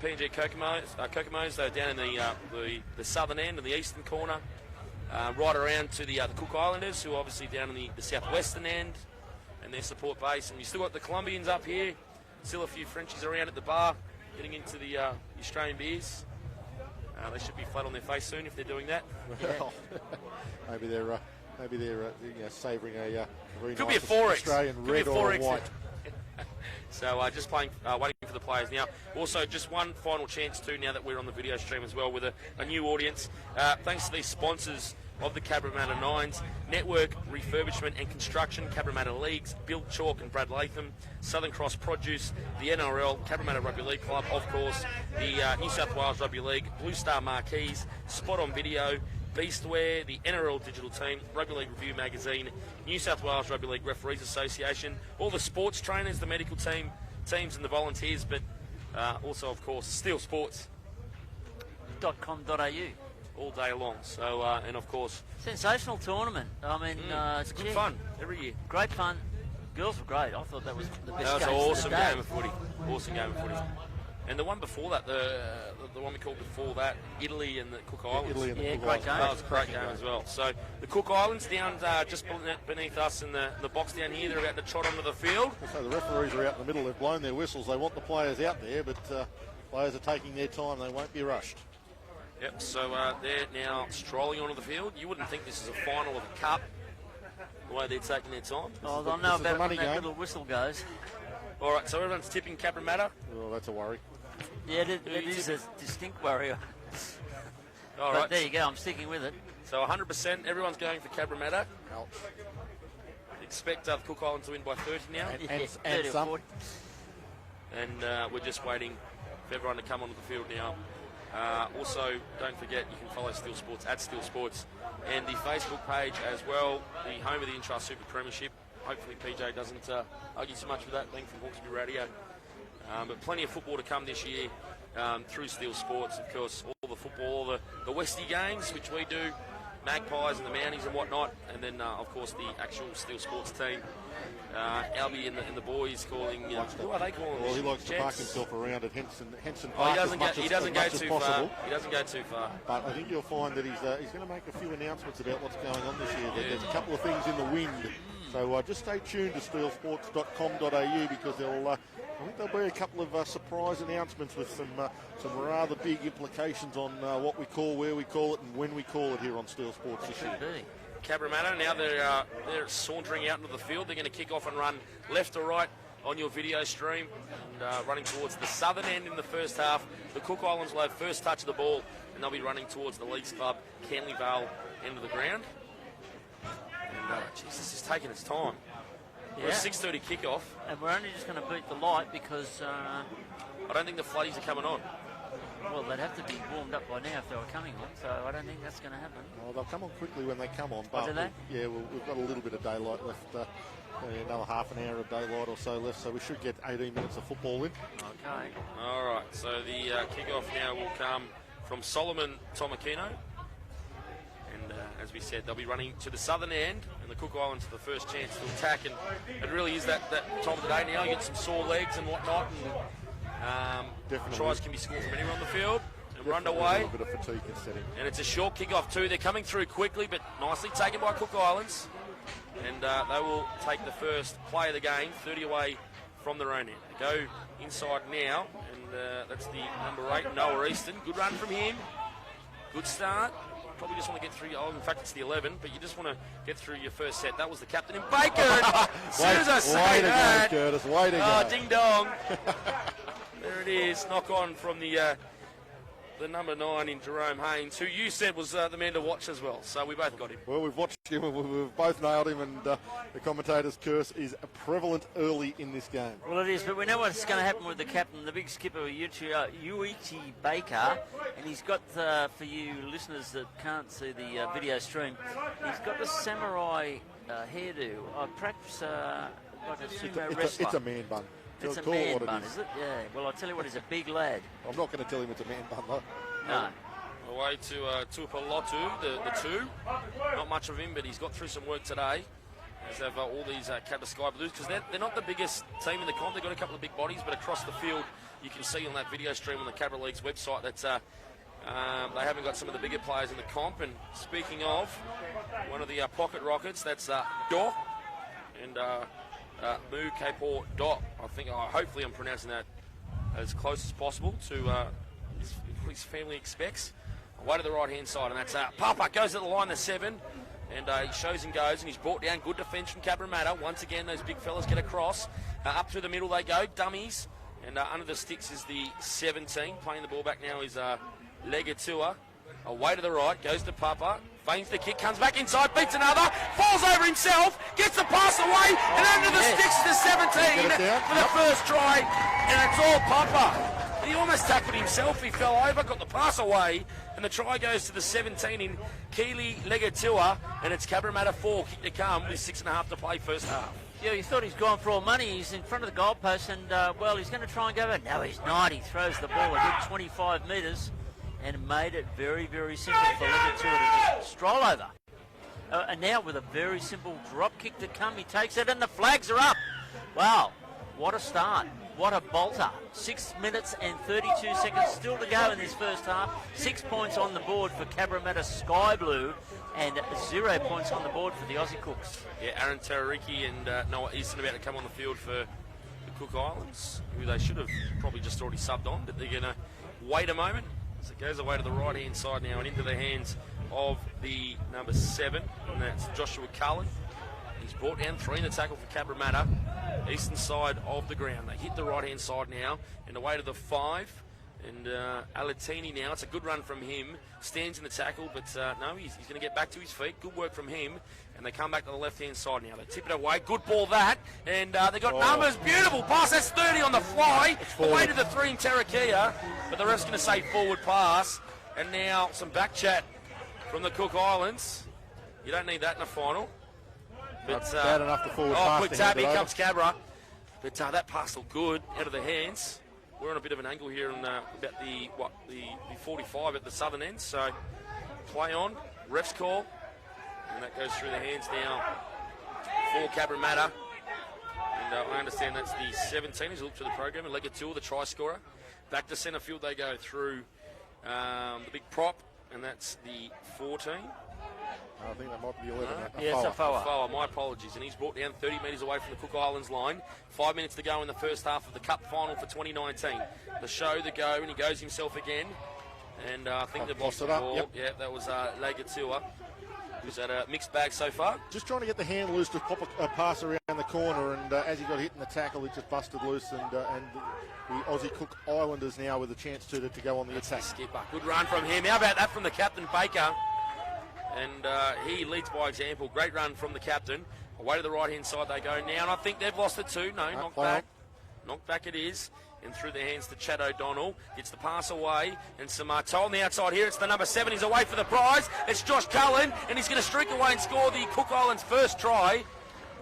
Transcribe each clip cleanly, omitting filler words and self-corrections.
PNG Kokomos. They're down in the southern end and the eastern corner, right around to the Cook Islanders, who are obviously down in the southwestern end, and their support base. And you still got the Colombians up here, still a few Frenchies around at the bar, getting into the Australian beers. They should be flat on their face soon if they're doing that. Well, maybe they're savouring a very Could nice be a 4X. Australian Could red be a or 4X. white. So just waiting for the players now. Also, just one final chance too, now that we're on the video stream as well with a new audience. Thanks to these sponsors of the Cabramatta Nines, Network Refurbishment and Construction, Cabramatta Leagues, Bill Chalk and Brad Latham, Southern Cross Produce, the NRL, Cabramatta Rugby League Club, of course, the New South Wales Rugby League, Blue Star Marquees, Spot On Video, Beastwear, the NRL Digital Team, Rugby League Review Magazine, New South Wales Rugby League Referees Association, all the sports trainers, the medical teams and the volunteers, but also, of course, Steel Sports. .com.au. All day long. So, and of course... Sensational tournament. I mean, it's good fun every year. Great fun. Girls were great. I thought that was the best game. That was an awesome game of footy. Awesome game of footy. And the one before that, the one we called before that, Italy and the Cook Islands. Italy and the Cook great Islands. game. That was a great game as well. So the Cook Islands down just beneath us in the box down here. They're about to trot onto the field. So the referees are out in the middle. They've blown their whistles. They want the players out there, but players are taking their time. They won't be rushed. Yep, so they're now strolling onto the field. You wouldn't think this is a final of a cup, the way they're taking their time. Oh, they'll know about it when that little whistle goes. All right, so everyone's tipping Cabramatta. Oh, that's a worry. Yeah, it is a distinct worry. All But right. there you go, I'm sticking with it. So 100%, everyone's going for Cabramatta. Ouch. Expect the Cook Islands to win by 30 now. And 30 or some. 40. And we're just waiting for everyone to come onto the field now. Also, don't forget, you can follow Steel Sports at Steel Sports and the Facebook page as well, the home of the Intrust Super Premiership. Hopefully PJ doesn't argue too much with that, being from Hawkesbury Radio. But plenty of football to come this year through Steel Sports. Of course, all the football, all the Westie games, which we do, Magpies and the Mounties and whatnot, and then, of course, the actual Steel Sports team. Albie and the boys calling, who are they calling? Well, he likes to Jets? park himself around at Henson Oh, Park he doesn't as go much too as far. possible. He doesn't go too far. But I think you'll find that he's going to make a few announcements about what's going on this year. There's a couple of things in the wind. So just stay tuned to steelsports.com.au because I think there'll be a couple of surprise announcements with some rather big implications on what we call, where we call it, and when we call it here on Steel Sports this year. Cabramatta, now they're sauntering out into the field. They're going to kick off and run left or right on your video stream, and running towards the southern end in the first half. The Cook Islands will have first touch of the ball, and they'll be running towards the Leagues Club, Canley Vale end of the ground. And this is taking its time. Yeah. We're a 6:30 kickoff. And we're only just going to beat the light because, I don't think the floodies are coming on. well, they'd have to be warmed up by now if they were coming on, so I don't think that's going to happen. Well, they'll come on quickly when they come on. Oh, do they? Yeah, we've got a little bit of daylight left. Another half an hour of daylight or so left, so we should get 18 minutes of football in. Okay. All right, so the kickoff now will come from Solomon Tomakino. And as we said, they'll be running to the southern end, and the Cook Islands for the first chance to attack. And it really is that time of the day now. You get some sore legs and whatnot. And tries can be scored from anywhere on the field. And we're underway. A little bit of fatigue is setting. And it's a short kickoff too. They're coming through quickly, but nicely taken by Cook Islands. And they will take the first play of the game, 30 away from their own end. They go inside now, and that's the number 8, Noah Easton. Good run from him. Good start. Probably just want to get through. Oh, in fact, it's the 11, but you just want to get through your first set. That was the captain in Baker. As soon as I say that, go, Curtis. Way to go. ding dong. There it is. Knock on from the number 9 in Jerome Haynes, who you said was the man to watch as well. So we both got him. Well, we've watched him, we've both nailed him, and the commentator's curse is prevalent early in this game. Well, it is, but we know what's going to happen with the captain, the big skipper, Uichi Baker, and he's got, for you listeners that can't see the video stream, he's got the samurai hairdo, perhaps like a sumo wrestler. It's a man bun. It's a Call man what it bun, is. is it? Yeah. Well, I'll tell you what, he's a big lad. I'm not going to tell him it's a man bun, though. No. Away to Tupalotu, the 2. Not much of him, but he's got through some work today. as have all these Cabra Sky Blues, because they're not the biggest team in the comp. They've got a couple of big bodies, but across the field, you can see on that video stream on the Cabra League's website that they haven't got some of the bigger players in the comp. And speaking of, one of the pocket rockets, that's Do and Mu Kapor Do. Hopefully I'm pronouncing that as close as possible to what his family expects. Away to the right-hand side, and that's Papa goes to the line, the 7, and he shows and goes, and he's brought down. Good defence from Cabramatta. Once again, those big fellas get across. Up through the middle they go, dummies, and under the sticks is the 17. Playing the ball back now is Legatua. Away to the right, goes to Papa, feigns the kick, comes back inside, beats another, falls over himself, gets the pass away, and under the sticks is the 17 for the first try, and it's all Papa. He almost tackled himself, he fell over, got the pass away, and the try goes to the 17 in Keely Legatua, and it's Cabramatta 4, kick to come with 6.5 to play first half. Yeah, you thought he's gone for all money. He's in front of the goalpost, and, he's going to try and go over. No, he's not. He throws the ball a good 25 metres and made it very, very simple for Legatua to just stroll over. And now with a very simple drop kick to come, he takes it, and the flags are up. Wow, what a start. What a bolter. 6 minutes and 32 seconds still to go in this first half. 6 points on the board for Cabramatta Sky Blue and 0 points on the board for the Aussie Cooks. Yeah, Aaron Tarariki and Noah Easton about to come on the field for the Cook Islands, who they should have probably just already subbed on, but they're going to wait a moment. So it goes away to the right-hand side now and into the hands of the number 7, and that's Joshua Cullen. He's brought down 3 in the tackle for Cabramatta, eastern side of the ground. They hit the right-hand side now, and away to the 5. And Alatini now, it's a good run from him. Stands in the tackle, but no, he's going to get back to his feet. Good work from him. And they come back to the left-hand side now. They tip it away. Good ball that. And they got numbers. Beautiful pass. That's 30 on the fly. Away to the 3 in Terrakia. But the ref's going to say forward pass. And now some back chat from the Cook Islands. You don't need that in a final. But, bad enough to forward pass. Quick tap. Here comes Cabra. But that pass looked good out of the hands. We're on a bit of an angle here on about the 45 at the southern end. So play on, ref's call, and that goes through the hands now for Cabramatta. And I understand that's the 17 as you look through the program. And Legatua, the try scorer. Back to centre field they go through the big prop, and that's the 14. I think that might be the 11. Yes, Afoa, my apologies. And he's brought down 30 metres away from the Cook Islands line. 5 minutes to go in the first half of the Cup final for 2019. The show, the go, and he goes himself again. And I think they've lost the ball. Yep. Yeah, that was Legatua. Who's had a mixed bag so far. Just trying to get the hand loose to pop a pass around the corner, and as he got hit in the tackle, it just busted loose, and the Aussie Cook Islanders now with a chance to go on the attack. Skipper. Good run from him. How about that from the captain, Baker? And he leads by example. Great run from the captain. Away to the right-hand side they go now, and I think they've lost it too. No, knocked back. Knocked back it is. And through the hands to Chad O'Donnell. Gets the pass away. And some toll on the outside here. It's the number 7. He's away for the prize. It's Josh Cullen. And he's going to streak away and score the Cook Islands' first try.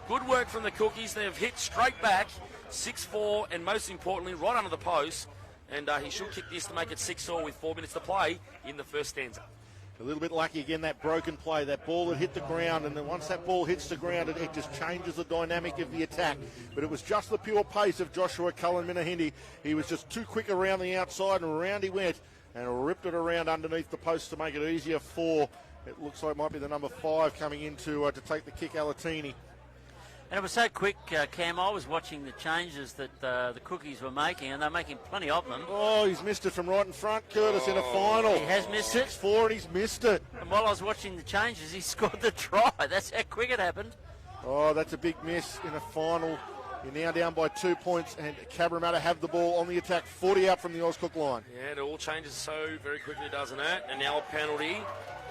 Good work from the Cookies. They've hit straight back. 6-4, and most importantly, right under the post. And he should kick this to make it 6-all with 4 minutes to play in the first stanza. A little bit lucky again, that broken play, that ball that hit the ground, and then once that ball hits the ground, it just changes the dynamic of the attack. But it was just the pure pace of Joshua Cullen Minahindi. He was just too quick around the outside, and around he went, and ripped it around underneath the post to make it easier for, it looks like it might be the number 5 coming in to take the kick, Alatini. And it was so quick, Cam. I was watching the changes that the Cookies were making, and they're making plenty of them. Oh, he's missed it from right in front, Curtis, in a final. He has missed it. 6-4, and he's missed it. And while I was watching the changes, he scored the try. That's how quick it happened. Oh, that's a big miss in a final. You're now down by 2 points, and Cabramatta have the ball on the attack, 40 out from the Auscook line. Yeah, it all changes so very quickly, doesn't it? And now a penalty,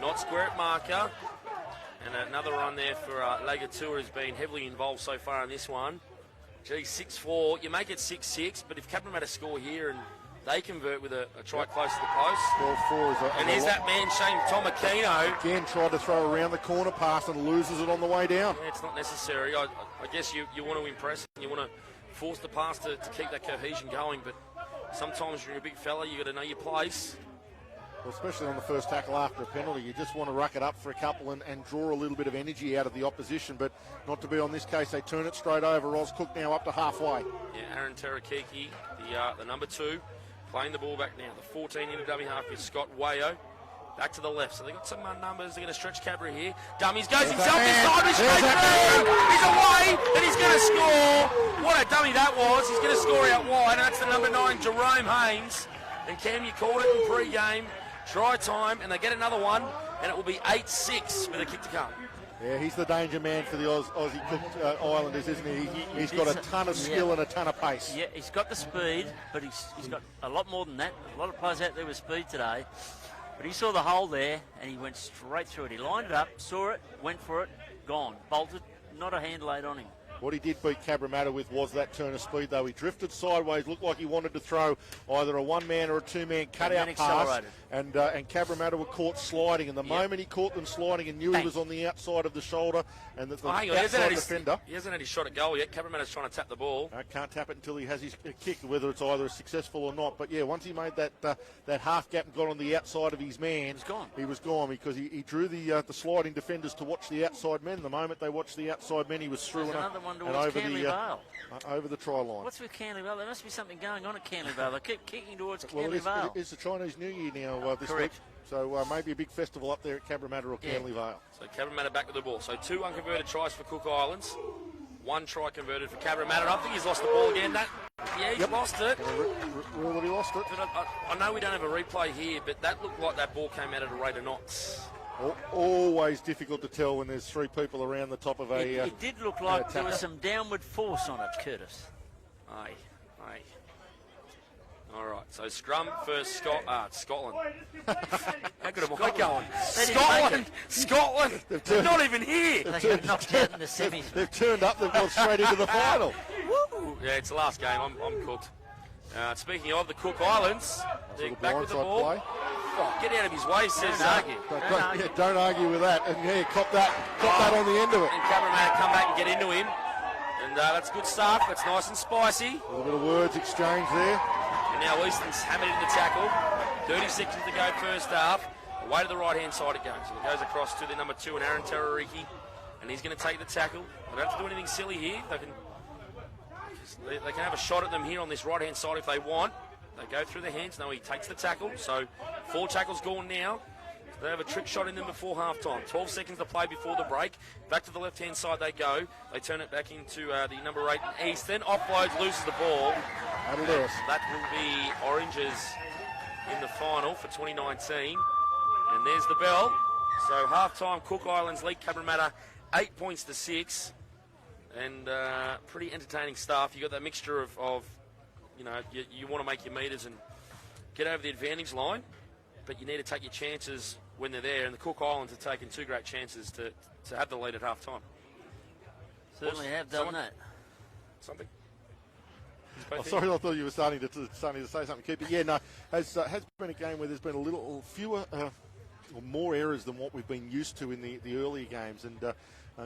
not square at marker. And another run there for Legatua, has been heavily involved so far in this one. Gee, 6-4. You make it 6-6, but if Cabramatta score here and they convert with a try close to the post. 12-4 is and here's that man, Shane Tomakino. Again, tried to throw around the corner pass and loses it on the way down. Yeah, it's not necessary. I guess you want to impress and you want to force the pass to keep that cohesion going, but sometimes you're a big fella, you got to know your place. Well, especially on the first tackle after a penalty, you just want to ruck it up for a couple and draw a little bit of energy out of the opposition, but not to be on this case. They turn it straight over. Roz Cook now up to halfway. Yeah, Aaron Terakiki, the number 2, playing the ball back now. The 14 into dummy half is Scott Wayo. Back to the left, so they've got some numbers. They're going to stretch Cabra here. Dummies goes himself this time. He's straight through. He's away, and he's going to score. What a dummy that was. He's going to score out wide, and that's the number 9, Jerome Haynes. And Cam, you called it in pre-game. Try time, and they get another one, and it will be 8-6 with a kick to come. Yeah, he's the danger man for the Aussie Cook Islanders, isn't he? He's got a ton of skill and a ton of pace. Yeah, he's got the speed, but he's got a lot more than that. A lot of players out there with speed today. But he saw the hole there, and he went straight through it. He lined it up, saw it, went for it, gone. Bolted, not a hand laid on him. What he did beat Cabra with was that turn of speed, though. He drifted sideways, looked like he wanted to throw either a one-man or a two-man cut-out pass, and Cabra were caught sliding. And the moment he caught them sliding and knew he was on the outside of the shoulder and that the outside defender... He hasn't had his shot at goal yet. Cabra trying to tap the ball. Can't tap it until he has his kick, whether it's either successful or not. But, yeah, once he made that half gap and got on the outside of his man, he was gone because he drew the sliding defenders to watch the outside men. The moment they watched the outside men, he was through and over the try line. What's with Canley Vale? There must be something going on at Canley Vale. They keep kicking towards Canley Vale. It's the Chinese New Year now this week. So maybe a big festival up there at Cabra or Canley Vale. So Cabra back with the ball. So 2 unconverted tries for Cook Islands. 1 try converted for Cabra. I think he's lost the ball again. He's lost it. Really lost it. But I know we don't have a replay here, but that looked like that ball came out at a rate of knots. Always difficult to tell when there's 3 people around the top of a... It did look like there was some downward force on it, Curtis. Aye. All right, so scrum first, Scotland. How good am I going? Scotland! They're not even here! They got knocked out in the semis. They've turned up, they've gone straight into the final. Woo. Yeah, it's the last game, I'm cooked. Speaking of the Cook Islands, they're back with the ball. Play. Oh, get out of his way, says Zaki. Don't argue with that. And cop that on the end of it. And Cabra come back and get into him. And that's good stuff. That's nice and spicy. A little bit of words exchanged there. And now Easton's hammered into tackle. 30 seconds to go first half. Away to the right-hand side it goes. And it goes across to the number 2 and Aaron Terariki. And he's going to take the tackle. They don't have to do anything silly here. They can have a shot at them here on this right-hand side if they want. They go through the hands. No, he takes the tackle. So 4 tackles gone now. So they have a trick shot in them before half-time. 12 seconds to play before the break. Back to the left-hand side they go. They turn it back into the number 8 Easton. Offloads, loses the ball. That will be Oranges in the final for 2019. And there's the bell. So half-time, Cook Islands lead Cabra 8 points to 6. And pretty entertaining stuff. You got that mixture of you want to make your meters and get over the advantage line, but you need to take your chances when they're there. And the Cook Islands have taken 2 great chances to have the lead at half time. Certainly have done that. Something. Sorry, I thought you were starting to say something, Keith. But yeah, no, has been a game where there's been a little fewer or more errors than what we've been used to in the earlier games, and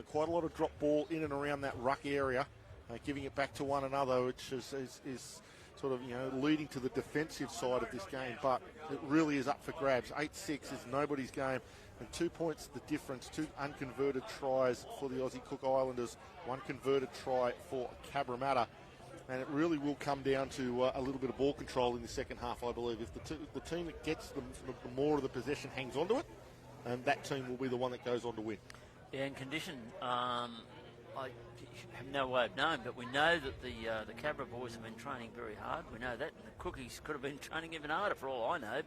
quite a lot of drop ball in and around that ruck area, giving it back to one another, which is sort of leading to the defensive side of this game. But it really is up for grabs. 8-6 is nobody's game, and 2 points the difference. 2 unconverted tries for the Aussie Cook Islanders, 1 converted try for Cabra. And it really will come down to a little bit of ball control in the second half, I believe. If the team that gets the more of the possession hangs on to it, and that team will be the one that goes on to win. Yeah, in condition, I have no way of knowing, but we know that the Cabra boys have been training very hard. We know that, and the Cookies could have been training even harder for all I know.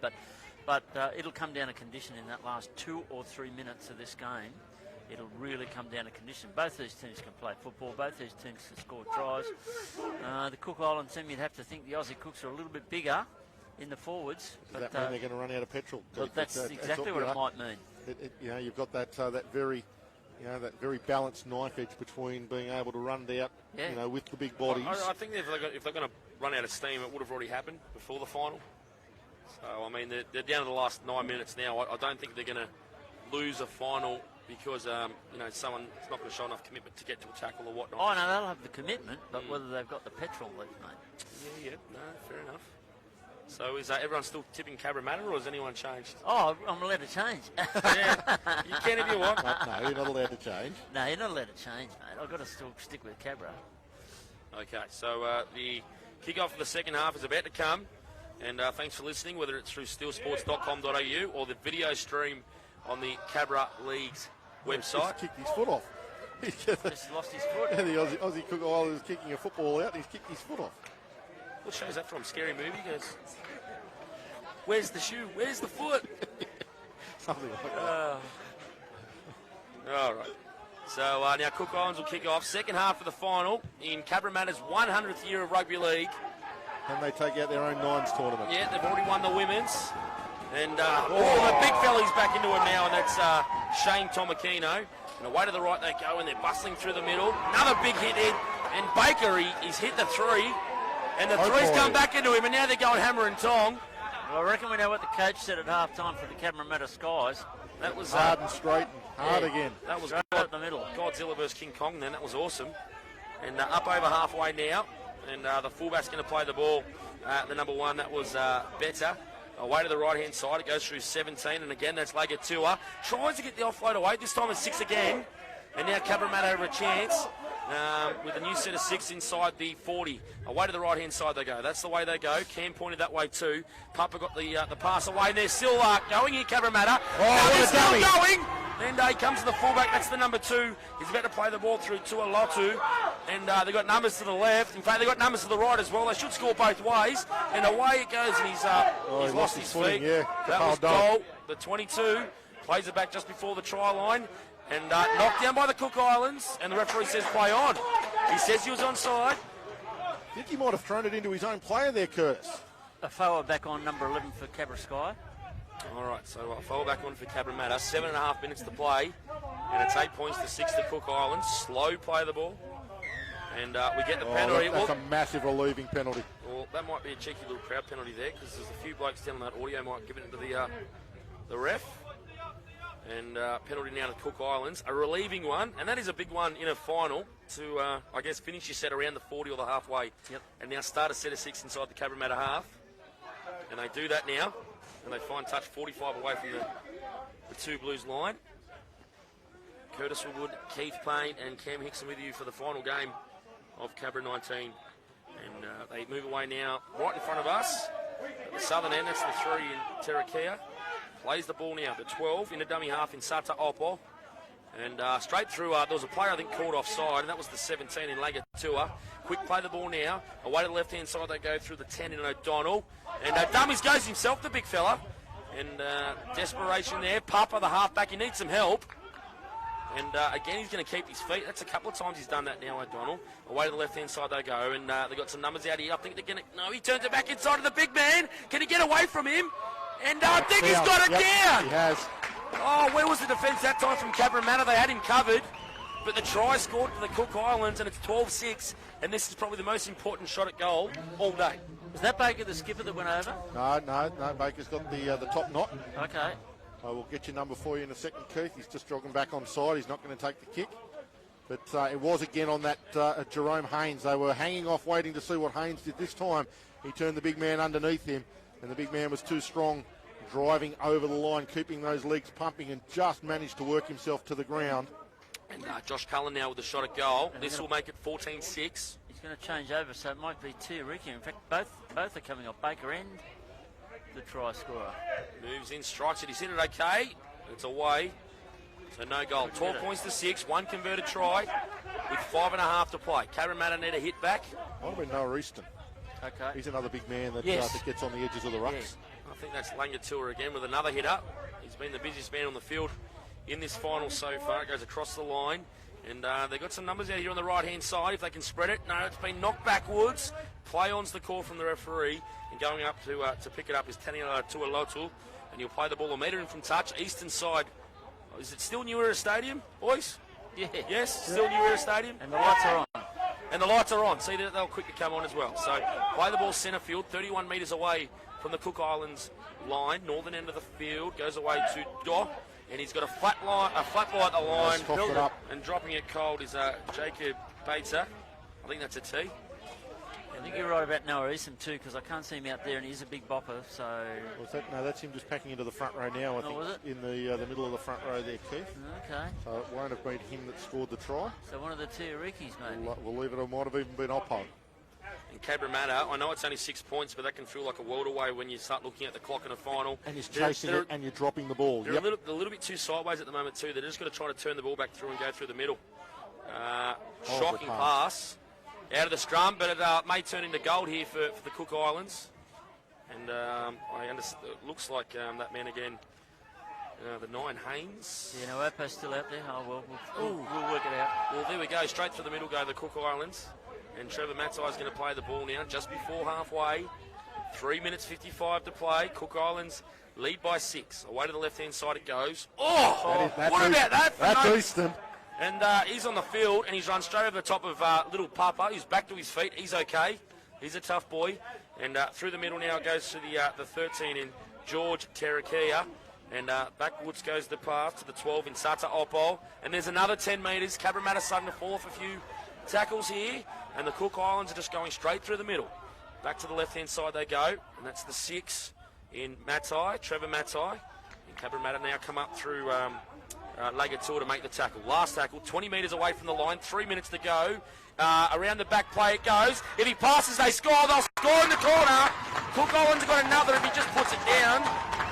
But it'll come down to condition in that last 2 or 3 minutes of this game. It'll really come down to condition. Both these teams can play football. Both these teams can score tries. The Cook Island team, you'd have to think the Aussie Cooks are a little bit bigger in the forwards. Does that mean they're going to run out of petrol? Well, that's exactly what it might mean. You've got that very balanced knife edge between being able to run it out, with the big bodies. I think if they're going to run out of steam, it would have already happened before the final. So, I mean, they're down to the last 9 minutes now. I don't think they're going to lose a final because, someone's not going to show enough commitment to get to a tackle or whatnot. Oh, no, they'll have the commitment, but whether they've got the petrol left, mate. Yeah, no, fair enough. So is everyone still tipping Cabramatta, or has anyone changed? Oh, I'm allowed to change. Yeah, you can if you want. No, you're not allowed to change. No, you're not allowed to change, mate. I've got to still stick with Cabra. Okay, so the kick-off of the second half is about to come. And thanks for listening, whether it's through steelsports.com.au or the video stream on the Cabra League's website. He's kicked his foot off. Just lost his foot. The Aussie Cook Island is kicking a football out and he's kicked his foot off. What show is that from? Scary Movie? He goes, where's the shoe? Where's the foot? Something like that. All right. So now Cook Islands will kick off. Second half of the final in Cabramatta's 100th year of rugby league. And they take out their own nines tournament. Yeah, they've already won the women's. And the big fella's back into it now, and that's Shane Tomakino. And away to the right they go, and they're bustling through the middle. Another big hit in, and Baker, he's hit the three. And the three's come back into him, and now they're going hammer and tong. Well, I reckon we know what the coach said at half-time for the Cabramatta Skies. That was hard and straight and hard again. That was right up the middle. Godzilla versus King Kong then. That was awesome. And up over halfway now. And the fullback's going to play the ball. The number one, that was Better. Away to the right-hand side. It goes through 17. And again, that's Lagatua. Tries to get the offload away. This time it's 6 again. And now Cabramatta have a chance. With a new set of 6 inside the 40. Away to the right-hand side they go. That's the way they go. Cam pointed that way too. Papa got the pass away, and they're still going here, Cabramatta. They're still going. And he comes to the fullback. That's the number 2. He's about to play the ball through to Alotu. And they've got numbers to the left. In fact, they've got numbers to the right as well. They should score both ways. And away it goes, and he's lost his footing, feet. yeah. That was goal. The 22 plays it back just before the try line. And knocked down by the Cook Islands, and the referee says play on. He says he was onside. I think he might have thrown it into his own player there, Curtis. A forward back on number 11 for Cabra Sky. All right, so forward back on for Cabramatta. 7.5 minutes to play, and it's 8 points to 6 to Cook Islands. Slow play the ball, and we get the penalty. That's a massive relieving penalty. Well, that might be a cheeky little crowd penalty there, because there's a few blokes down on that audio might give it to the ref. And penalty now to Cook Islands. A relieving one, and that is a big one in a final to, I guess, finish your set around the 40 or the halfway. Yep. And now start a set of 6 inside the Cabramatta half. And they do that now, and they find touch 45 away from the two Blues line. Curtis Woodward, Keith Payne, and Cam Hickson with you for the final game of Cabra 19. And they move away now right in front of us. At the southern end, that's the 3 in Terrakia. Plays the ball now, the 12 in a dummy half in Sata Opo. And straight through, there was a player I think called offside, and that was the 17 in Lagatua. Quick play the ball now. Away to the left-hand side, they go through the 10 in O'Donnell. And Dummies goes himself, the big fella. And desperation there. Papa, the halfback, he needs some help. And again, he's going to keep his feet. That's a couple of times he's done that now, O'Donnell. Away to the left-hand side they go, and they've got some numbers out here. I think they're going to... No, he turns it back inside of the big man. Can he get away from him? And I think he's got it down. He has. Oh, where was the defence that time from Cabramatta? They had him covered. But the try scored for the Cook Islands, and it's 12-6. And this is probably the most important shot at goal all day. Was that Baker the skipper that went over? No. Baker's got the top knot. Okay. I will get your number for you in a second, Keith. He's just jogging back on side. He's not going to take the kick. But it was again on that Jerome Haynes. They were hanging off, waiting to see what Haynes did this time. He turned the big man underneath him, and the big man was too strong, driving over the line, keeping those legs pumping, and just managed to work himself to the ground. And Josh Cullen now with the shot at goal. This will make it 14-6. He's going to change over, so it might be two Ricky. In fact, both are coming off, Baker and the try scorer. Moves in, strikes it. He's hit it okay. It's away. So no goal. 12 points to 6. One converted try with 5.5 to play. Cabramatta need a hit back. Might have been Noah Easton. Okay. He's another big man that, Yes. that gets on the edges of the rucks. Yes. I think that's Langatua again with another hit up. He's been the busiest man on the field in this final so far. It goes across the line. And they've got some numbers out here on the right-hand side if they can spread it. No, it's been knocked backwards. Play on's the call from the referee. And going up to pick it up is Taniela Tualotu. And he'll play the ball a metre in from touch. Eastern side. Oh, is it still New Era Stadium, boys? Yeah. Yes, still New Era Stadium. And the lights are on. And the lights are on. See, they'll quickly come on as well. So play the ball centre field, 31 metres away from the Cook Islands line. Northern end of the field goes away to Do. And he's got a flat ball at the line. Coughed it up. And dropping it cold is Jacob Bates. I think that's a T. And think you're right about Noah Easton too, because I can't see him out there, and he's a big bopper. So No, that's him just packing into the front row now. I think was it? In the middle of the front row there, Keith. Okay. So it won't have been him that scored the try. So one of the Tiarikis, maybe. We'll leave it. It might have even been Oppo. And Cabramatta, I know it's only 6 points, but that can feel like a world away when you start looking at the clock in a final. And he's chasing it, and you're dropping the ball. They're a little bit too sideways at the moment too. They're just going to try to turn the ball back through and go through the middle. Shocking pass out of the scrum, but it may turn into gold here for the Cook Islands. And I understand, it looks like that man again, the 9 Haynes. Yeah, no, Oppo's still out there. Oh, well, we'll work it out. Well, there we go. Straight through the middle go the Cook Islands. And Trevor Matai is going to play the ball now just before halfway. 3 minutes 55 to play. Cook Islands lead by 6. Away to the left-hand side it goes. Oh, what about that? That's Easton. And he's on the field, and he's run straight over the top of little Papa. He's back to his feet. He's okay. He's a tough boy. And through the middle now goes to the 13 in George Terakia. And backwards goes the pass to the 12 in Sata Oppo. And there's another 10 metres. Cabramatta starting to fall off a few tackles here. And the Cook Islands are just going straight through the middle. Back to the left-hand side they go. And that's the 6 in Matai, Trevor Matai. And Cabramatta now come up through Lagatua to make the tackle. Last tackle, 20 metres away from the line, 3 minutes to go. Around the back play it goes. If he passes, they score. They'll score in the corner. Cook Islands have got another. If he just puts it down,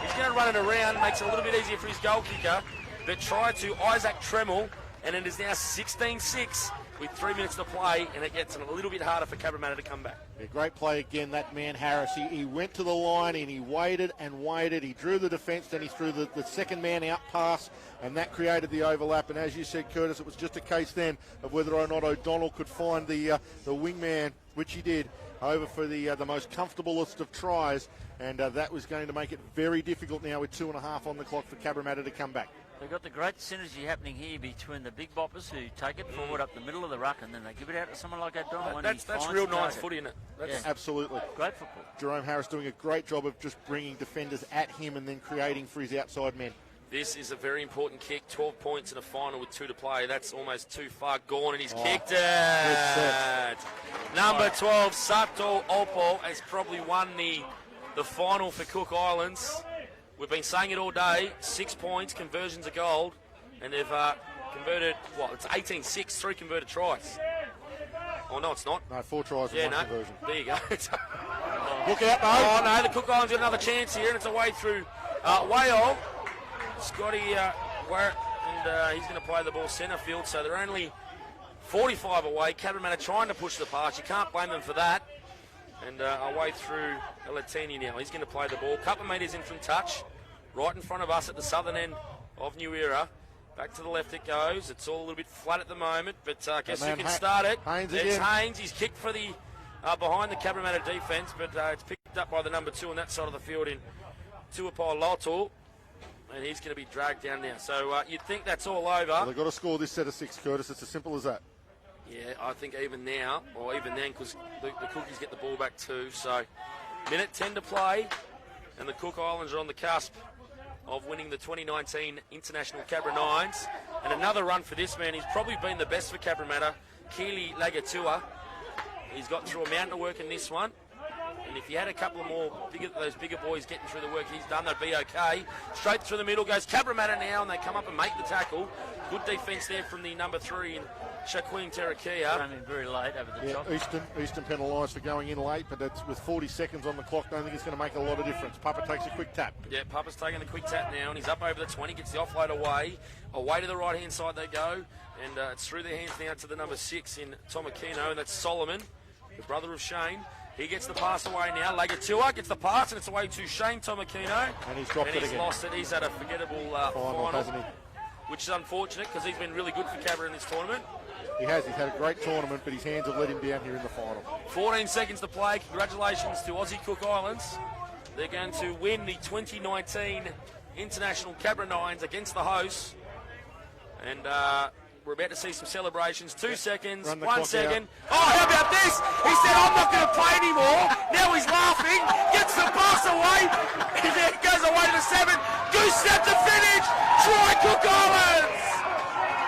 he's going to run it around. Makes it a little bit easier for his goal kicker. But try to Isaac Tremel, and it is now 16-6 with 3 minutes to play, and it gets a little bit harder for Cabramatta to come back. Yeah, great play again, that man Harris. He went to the line and he waited and waited. He drew the defence, then he threw the second man out pass, and that created the overlap. And as you said, Curtis, it was just a case then of whether or not O'Donnell could find the wingman, which he did, over for the most comfortablest of tries. And that was going to make it very difficult now with 2.5 on the clock for Cabramatta to come back. They've got the great synergy happening here between the big boppers who take it forward up the middle of the ruck, and then they give it out to someone like O'Donnell. That's real nice footy, isn't it? That's Absolutely. Great football. Jerome Harris doing a great job of just bringing defenders at him and then creating for his outside men. This is a very important kick. 12 points in a final with 2 to play. That's almost too far gone, and he's kicked it. Number 12, Sato Oppo, has probably won the final for Cook Islands. We've been saying it all day. 6 points, conversions of gold, and they've converted, it's 18-6, 3 converted tries. Oh, no, it's not. No, 4 tries and 1 conversion. There you go. Look out, though. Oh, no, the Cook Islands got another chance here, and it's away through Whale. Scotty Warrett, and he's going to play the ball centre field, so they're only 45 away. Cabramatta trying to push the pass. You can't blame them for that. And away through Alatini now. He's going to play the ball. Couple of metres in from touch. Right in front of us at the southern end of New Era. Back to the left it goes. It's all a little bit flat at the moment, but I guess who can start it? It's Haynes. He's kicked for the behind the Cabramatta defence, but it's picked up by the number 2 on that side of the field in Tuapai Loto. And he's going to be dragged down now. So you'd think that's all over. Well, they've got to score this set of 6, Curtis. It's as simple as that. Yeah, I think even now, or even then, because the Cookies get the ball back too. So, minute 10 to play, and the Cook Islands are on the cusp of winning the 2019 International Cabra Nines. And another run for this man. He's probably been the best for Cabramatta, Keely Lagatua. He's got through a mountain of work in this one. And if you had a couple of more those bigger boys getting through the work he's done, they'd be okay. Straight through the middle goes Cabramatta now, and they come up and make the tackle. Good defence there from the number 3 in Shaquem Terakia. Coming very late over the top. Easton penalised for going in late, but it's with 40 seconds on the clock. Don't think it's going to make a lot of difference. Papa takes a quick tap. Yeah, Papa's taking the quick tap now, and he's up over the 20, gets the offload away. Away to the right-hand side they go, and it's through their hands now to the number 6 in Tomakino, and that's Solomon, the brother of Shane. He gets the pass away now. Lagatua gets the pass, and it's away to Shane Tomakino. And he's dropped it again. He's lost it. He's had a forgettable final, hasn't he? Which is unfortunate because he's been really good for Cabra in this tournament. He has. He's had a great tournament, but his hands have let him down here in the final. 14 seconds to play. Congratulations to Aussie Cook Islands. They're going to win the 2019 International Cabra Nines against the hosts. And we're about to see some celebrations. 2 seconds, 1 second. Oh, how about this? He said, I'm not going to play anymore. Now he's laughing. Gets the pass away. And then it goes away to the 7. Goose step to finish. Try Cook Islands.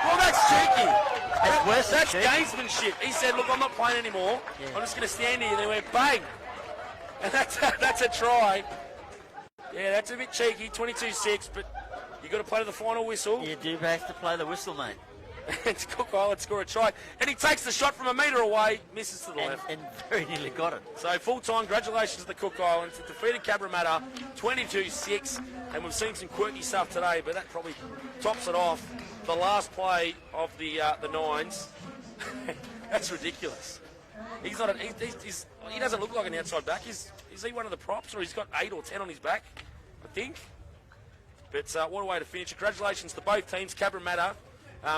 Well, that's cheeky. worse than That's cheek. gamesmanship. He said, look, I'm not playing anymore. Yeah. I'm just going to stand here. And they went, bang. And that's a try. Yeah, that's a bit cheeky, 22-6, but you got to play to the final whistle. You do have to play the whistle, mate. And Cook Island score a try. And he takes the shot from a metre away, misses to the left. And very nearly got it. So full-time, congratulations to the Cook Islands. It defeated Cabramatta 22-6. And we've seen some quirky stuff today, but that probably tops it off. The last play of the Nines. That's ridiculous. He's not. He doesn't look like an outside back. Is he one of the props, or he's got 8 or 10 on his back? I think. But what a way to finish! Congratulations to both teams. Cabramatta,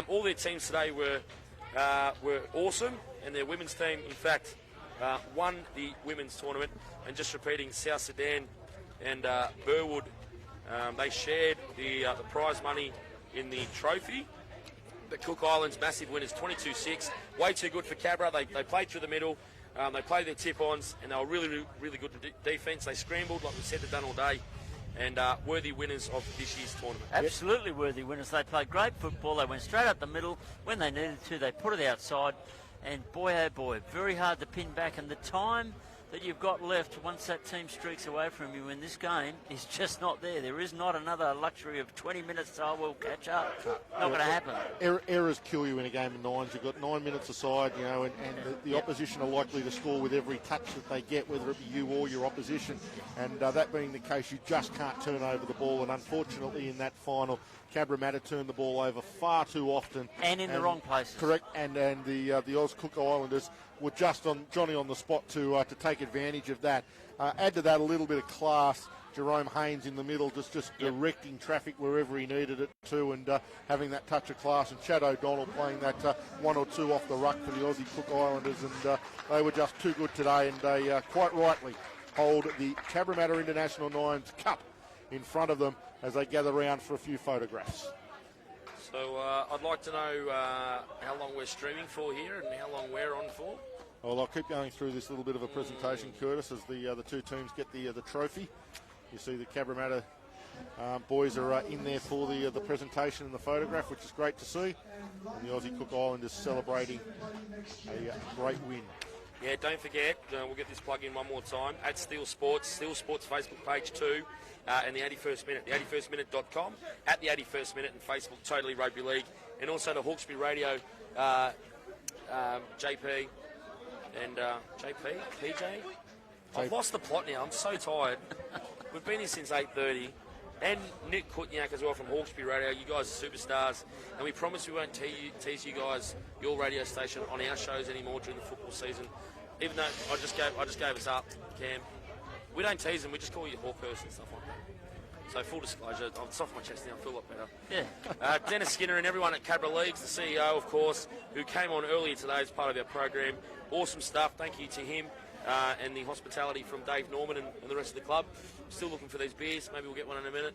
all their teams today were awesome, and their women's team, in fact, won the women's tournament. And just repeating, South Sudan and Burwood, they shared the prize money in the trophy. The Cook Islands massive winners, 22-6. Way too good for Cabra. They played through the middle. They played their tip-ons, and they were really, really good in defence. They scrambled, like we said, they've done all day, and worthy winners of this year's tournament. Absolutely worthy winners. They played great football. They went straight up the middle. When they needed to, they put it outside. And boy, oh boy, very hard to pin back. And the time that you've got left once that team streaks away from you in this game is just not there. There is not another luxury of 20 minutes, so we'll catch up. Not going to happen. Errors kill you in a game of nines. You've got 9 minutes aside, you know, and the opposition are likely to score with every touch that they get, whether it be you or your opposition. And that being the case, you just can't turn over the ball. And unfortunately, in that final, Cabramatta turned the ball over far too often. And in the wrong places. Correct. And the Oz Cook Islanders were just on Johnny on the spot to take advantage of that. Add to that a little bit of class. Jerome Haynes in the middle, just directing traffic wherever he needed it to, and having that touch of class. And Chad O'Donnell playing that 1 or 2 off the ruck for the Aussie Cook Islanders, and they were just too good today. And they quite rightly hold the Cabramatta International Nines Cup in front of them as they gather round for a few photographs. So I'd like to know how long we're streaming for here and how long we're on for. Well, I'll keep going through this little bit of a presentation, Curtis, as the two teams get the trophy. You see the Cabramatta boys are in there for the presentation and the photograph, which is great to see. And the Aussie Cook Islanders celebrating a great win. Yeah, don't forget, we'll get this plug in one more time, at Steel Sports Facebook page too, and the 81st Minute, the 81stminute.com, at the 81st Minute, and Facebook, Totally Rugby League, and also the Hawkesbury Radio, JP, and PJ. I've lost the plot now, I'm so tired. We've been here since 8:30. And Nick Kutniak as well from Hawkesbury Radio. You guys are superstars, and we promise we won't tease you guys, your radio station, on our shows anymore during the football season. Even though I just gave us up, Cam. We don't tease them, we just call you Hawkhurst and stuff like that. So full disclosure, I'm off my chest now, I feel a lot better. Yeah. Dennis Skinner and everyone at Cabra Leagues, the CEO, of course, who came on earlier today as part of our program. Awesome stuff. Thank you to him. And the hospitality from Dave Norman and the rest of the club. Still looking for these beers. Maybe we'll get one in a minute.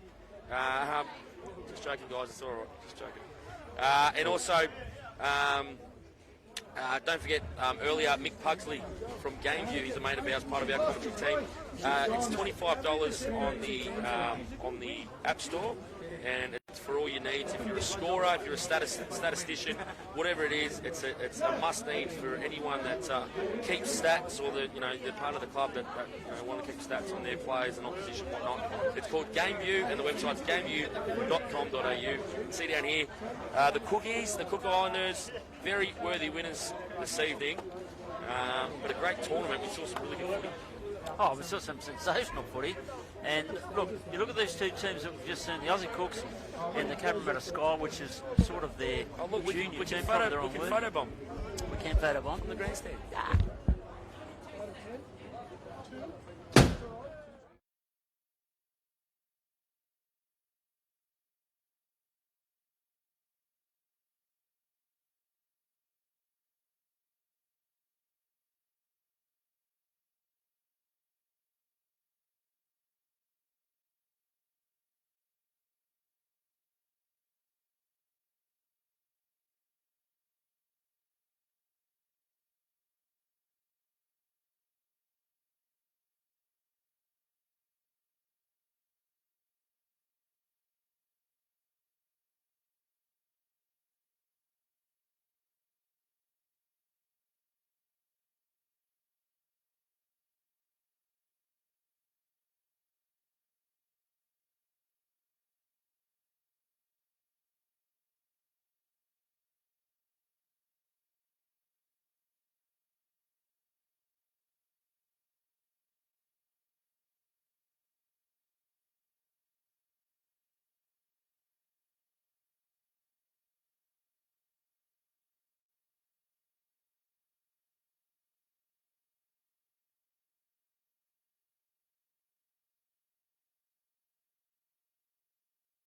Just joking, guys. It's all right. Just joking. And also, don't forget, earlier, Mick Pugsley from Gameview. He's a mate of ours, part of our commentary team. It's $25 on the App Store. And it's for all your needs. If you're a scorer, if you're a statistician, whatever it is, it's a must-need for anyone that keeps stats, or they're part of the club that want to keep stats on their players and opposition and whatnot. It's called GameView, and the website's gameview.com.au. See down here, the Cookies, the Cook Islanders, very worthy winners this evening. But a great tournament. We saw some really good footy. Oh, we saw some sensational footy. And look, you look at these two teams that we've just seen, the Aussie Cooks and the Cabramatta Sky, which is sort of their junior team from their own we can photobomb. We can photobomb. On the grandstand. Yeah.